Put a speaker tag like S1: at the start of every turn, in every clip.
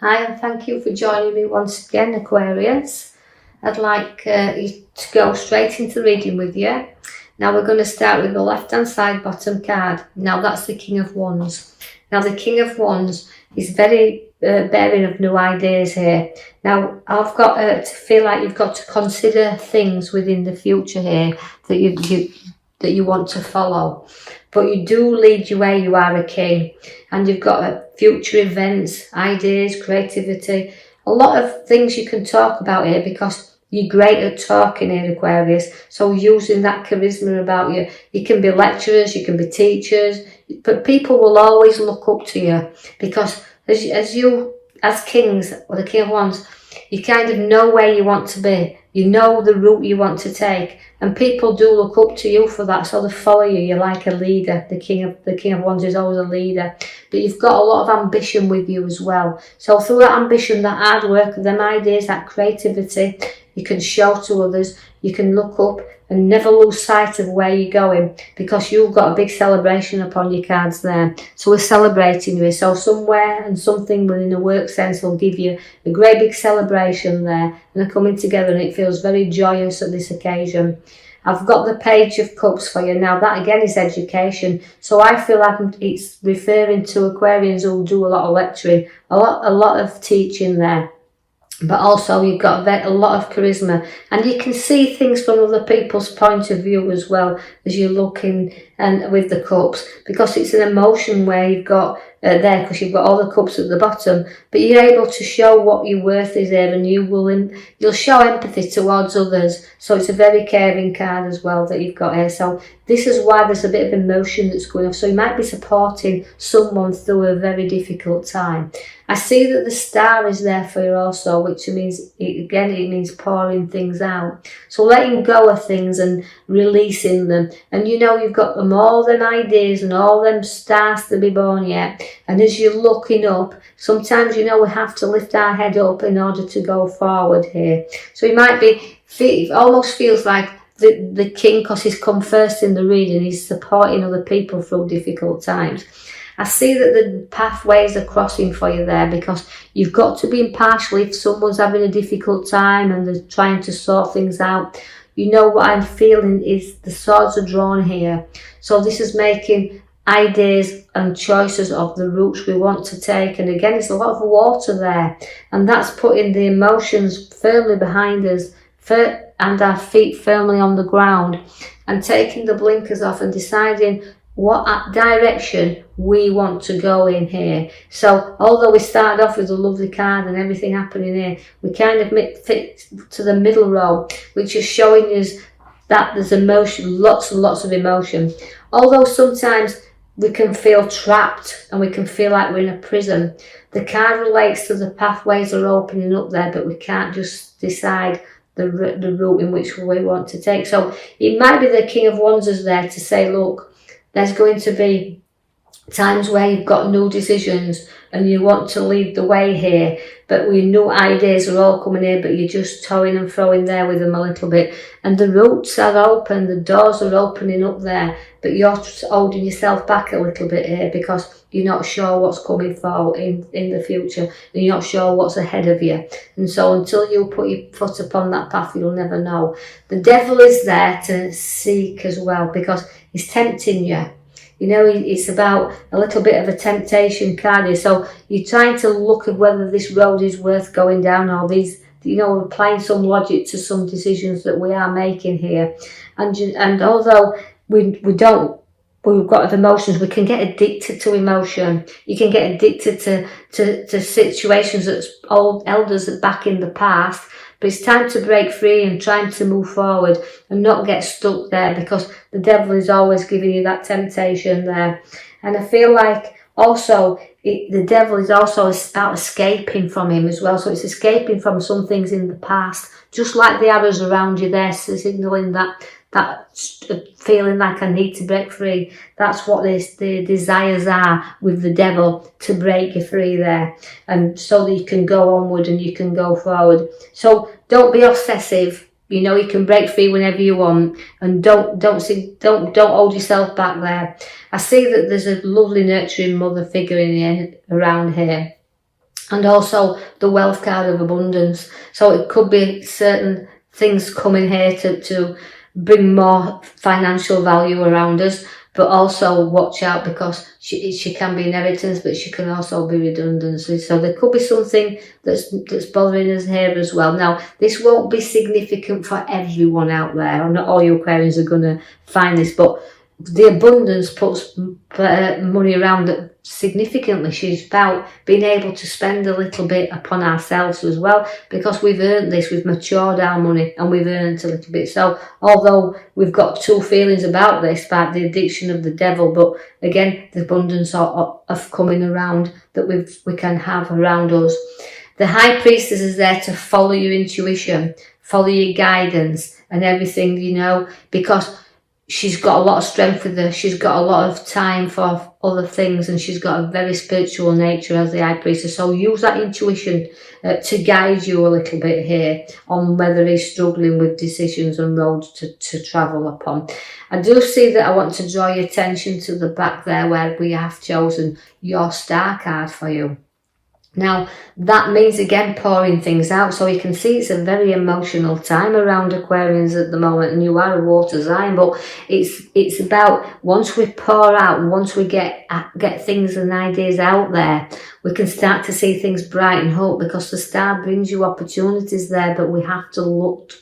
S1: Hi, and thank you for joining me once again, Aquarius. I'd like you to go straight into reading with you. Now we're going to start with the left-hand side bottom card. Now that's the King of Wands. Now the King of Wands is very bearing of new ideas here. Now I've got to feel like you've got to consider things within the future here that you want to follow. But you do lead your way, you are a king. And you've got future events, ideas, creativity, a lot of things you can talk about here because you're great at talking here, Aquarius. So using that charisma about you, you can be lecturers, you can be teachers, but people will always look up to you because as kings, or the King of Wands, you kind of know where you want to be. You know the route you want to take, and people do look up to you for that, so they follow you. You're like a leader. The King of Wands is always a leader, but you've got a lot of ambition with you as well. So through that ambition, that hard work, them ideas, that creativity, you can show to others. You can look up and never lose sight of where you're going because you've got a big celebration upon your cards there. So we're celebrating you. So somewhere and something within a work sense will give you a great big celebration there, and they're coming together, and it feels very joyous at this occasion. I've got the Page of Cups for you. Now that again is education. So I feel like it's referring to Aquarians who do a lot of lecturing, a lot of teaching there. But also you've got a lot of charisma, and you can see things from other people's point of view as well as you're looking and with the cups, because it's an emotion where you've got there, because you've got all the cups at the bottom, but you're able to show what your worth is there, and you'll show empathy towards others. So it's a very caring card as well that you've got here. So this is why there's a bit of emotion that's going on. So you might be supporting someone through a very difficult time. I see that the Star is there for you also, which means, it means pouring things out. So letting go of things and releasing them. And you know you've got all them ideas and all them stars to be born yet. And as you're looking up, sometimes we have to lift our head up in order to go forward here. So you might it almost feels like the king, because he's come first in the reading, he's supporting other people through difficult times. I see that the pathways are crossing for you there, because you've got to be impartial if someone's having a difficult time and they're trying to sort things out. You know what I'm feeling is the swords are drawn here. So this is making ideas and choices of the routes we want to take. And again, it's a lot of water there. And that's putting the emotions firmly behind us and our feet firmly on the ground, and taking the blinkers off and deciding what direction we want to go in here. So although we started off with a lovely card and everything happening here, we kind of fit to the middle row, which is showing us that there's emotion, lots and lots of emotion. Although sometimes we can feel trapped and we can feel like we're in a prison, the card relates to the pathways are opening up there, but we can't just decide the route in which we want to take. So it might be the King of Wands is there to say, look, there's going to be times where you've got new decisions and you want to lead the way here, but new ideas are all coming in, but you're just toing and throwing there with them a little bit. And the routes are open, the doors are opening up there, but you're holding yourself back a little bit here because you're not sure what's coming forward in the future, and you're not sure what's ahead of you. And so until you put your foot upon that path, you'll never know. The devil is there to seek as well, because he's tempting you. It's about a little bit of a temptation card here. So you're trying to look at whether this road is worth going down, or applying some logic to some decisions that we are making here. And although we've got emotions, we can get addicted to emotion. You can get addicted to situations that old elders are back in the past. But it's time to break free and trying to move forward and not get stuck there, because the devil is always giving you that temptation there. And I feel like also the devil is also about escaping from him as well. So it's escaping from some things in the past, just like the arrows around you there, signalling that feeling like I need to break free. That's what the desires are with the devil, to break you free there, and so that you can go onward and you can go forward. So don't be obsessive. You can break free whenever you want, and don't hold yourself back there. I see that there's a lovely nurturing mother figure around here. and also the wealth card of abundance. So it could be certain things coming here to bring more financial value around us, but also watch out because she can be inheritance, but she can also be redundancy. So there could be something that's bothering us here as well. Now, this won't be significant for everyone out there. Not all you Aquarians are going to find this, but the abundance puts money around it significantly. She's about being able to spend a little bit upon ourselves as well, because we've earned this, we've matured our money and we've earned a little bit. So although we've got two feelings about this, about the addiction of the devil, but again, the abundance of coming around that we can have around us. The High Priestess is there to follow your intuition, follow your guidance and everything, you know, because she's got a lot of strength with her. She's got a lot of time for other things, and she's got a very spiritual nature as the High Priestess. So use that intuition to guide you a little bit here on whether he's struggling with decisions and roads to travel upon. I do see that I want to draw your attention to the back there where we have chosen your star card for you. Now, that means, again, pouring things out. So you can see it's a very emotional time around Aquarians at the moment, and you are a water sign, but it's about once we pour out, once we get things and ideas out there, we can start to see things brighten up, because the star brings you opportunities there, but we have to look.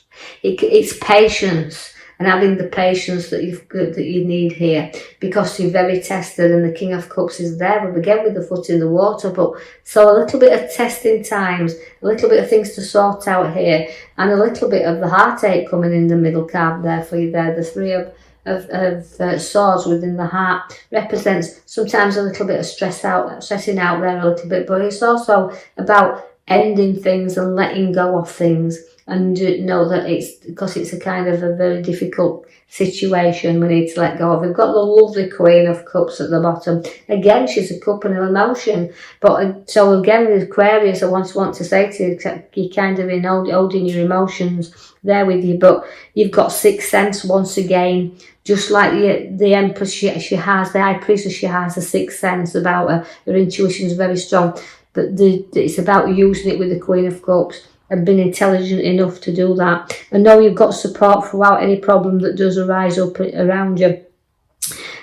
S1: It's patience. And having the patience that you need here, because you're very tested, and the King of Cups is there, but again with the foot in the water. But so a little bit of testing times, a little bit of things to sort out here, and a little bit of the heartache coming in the middle card there for you there. The Three of Swords within the heart represents sometimes a little bit of stressing out there a little bit, but it's also about ending things and letting go of things. And know that it's because it's a kind of a very difficult situation we need to let go of. We've got the lovely Queen of Cups at the bottom. Again, she's a cup and an emotion. But so again, with Aquarius, I want to say to you, you're kind of holding your emotions there with you. But you've got sixth sense once again. Just like the Empress, she has, the High Priestess, she has a sixth sense about her. Her intuition is very strong. But it's about using it with the Queen of Cups and being intelligent enough to do that. And know you've got support throughout any problem that does arise up around you.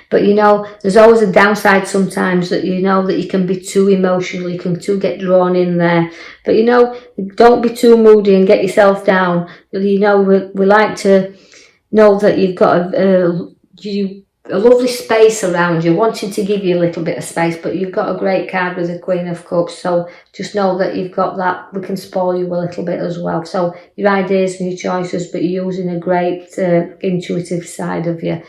S1: But you know, there's always a downside sometimes, that you know that you can be too emotional, you can get drawn in there. But you know, don't be too moody and get yourself down. You know, we like to know that you've got a lovely space around you, wanting to give you a little bit of space, but you've got a great card with the Queen of Cups, so just know that you've got that. We can spoil you a little bit as well. So your ideas and your choices, but you're using a great intuitive side of you.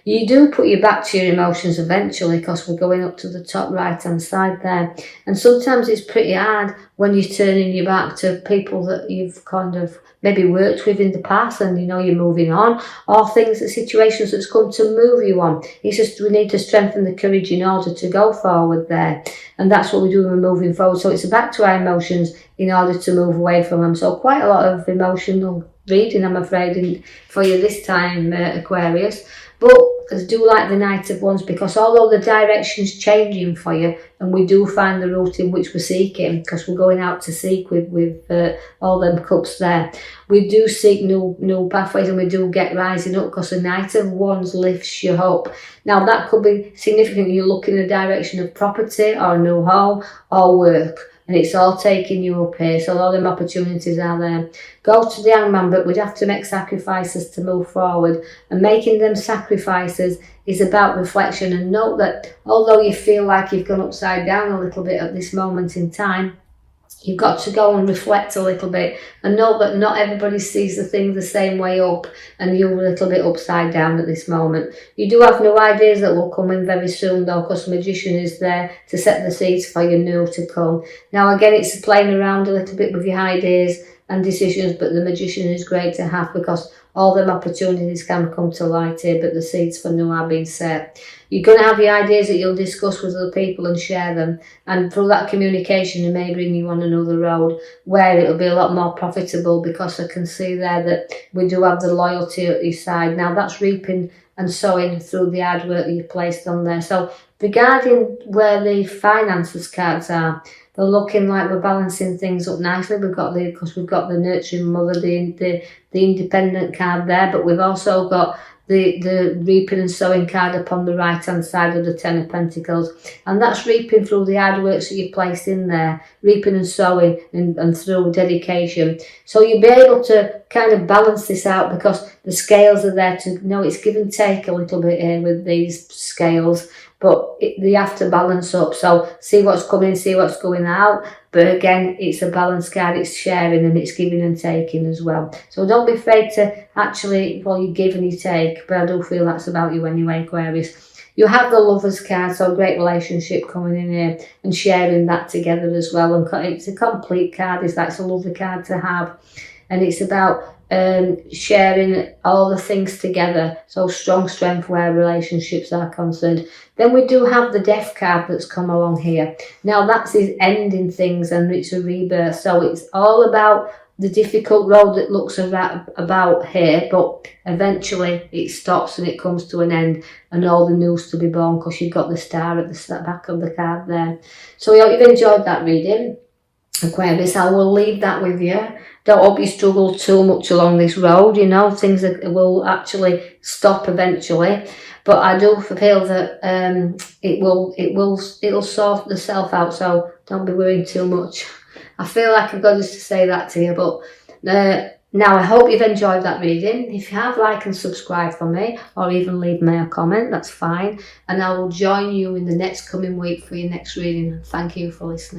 S1: You do put your back to your emotions eventually, because we're going up to the top right hand side there, and sometimes it's pretty hard when you're turning your back to people that you've kind of maybe worked with in the past, and you know you're moving on, or situations that's come to move you on. It's just we need to strengthen the courage in order to go forward there, and that's what we do when we're moving forward. So it's back to our emotions in order to move away from them. So quite a lot of emotional reading, I'm afraid, for you this time, Aquarius. But I do like the Knight of Wands, because although the direction's changing for you, and we do find the route in which we're seeking, because we're going out to seek with all them cups there, we do seek new pathways, and we do get rising up, because the Knight of Wands lifts you up. Now that could be significant. You look in the direction of property or a new home or work, and it's all taking you up here. So all them opportunities are there. Go to the Hangman, but we'd have to make sacrifices to move forward. And making them sacrifices is about reflection. And note that although you feel like you've gone upside down a little bit at this moment in time, you've got to go and reflect a little bit, and know that not everybody sees the thing the same way up, and you're a little bit upside down at this moment. You do have new ideas that will come in very soon though, because the Magician is there to set the seeds for your new to come. Now again, it's playing around a little bit with your ideas and decisions, but the Magician is great to have, because all them opportunities can come to light here, but the seeds for new are being set. You're going to have your ideas that you'll discuss with other people and share them, and through that communication it may bring you on another road where it'll be a lot more profitable, because I can see there that we do have the loyalty at your side. Now that's reaping and sowing through the hard work that you've placed on there. So regarding where the finances cards are, They're looking like we're balancing things up nicely. Because we've got the nurturing mother, the independent card there, but we've also got the reaping and sowing card up on the right hand side of the Ten of Pentacles, and that's reaping through the hard work that you placed in there, reaping and sowing, and through dedication. So you'll be able to kind of balance this out, because the scales are there to know it's give and take a little bit here with these scales, but they have to balance up. So see what's coming, see what's going out. But again, it's a balance card, it's sharing and it's giving and taking as well. So don't be afraid to actually, well, you give and you take, but I do feel that's about you anyway, Aquarius. You have the Lovers card, so great relationship coming in here and sharing that together as well. And it's a complete card, it's a lovely card to have. And it's about sharing all the things together, so strong strength where relationships are concerned. Then we do have the Death card that's come along here. Now that's his ending things, and it's a rebirth, so it's all about the difficult road that looks about here, but eventually it stops and it comes to an end, and all the news to be born, because you've got the star at the back of the card there. So I hope you've enjoyed that reading, Aquarius. I will leave that with you. Don't hope you struggle too much along this road. You know, things will actually stop eventually, but I do feel that it'll sort itself out. So don't be worrying too much. I feel like I've got just to say that to you, but now I hope you've enjoyed that reading. If you have, like and subscribe for me, or even leave me a comment, that's fine. And I will join you in the next coming week for your next reading. Thank you for listening.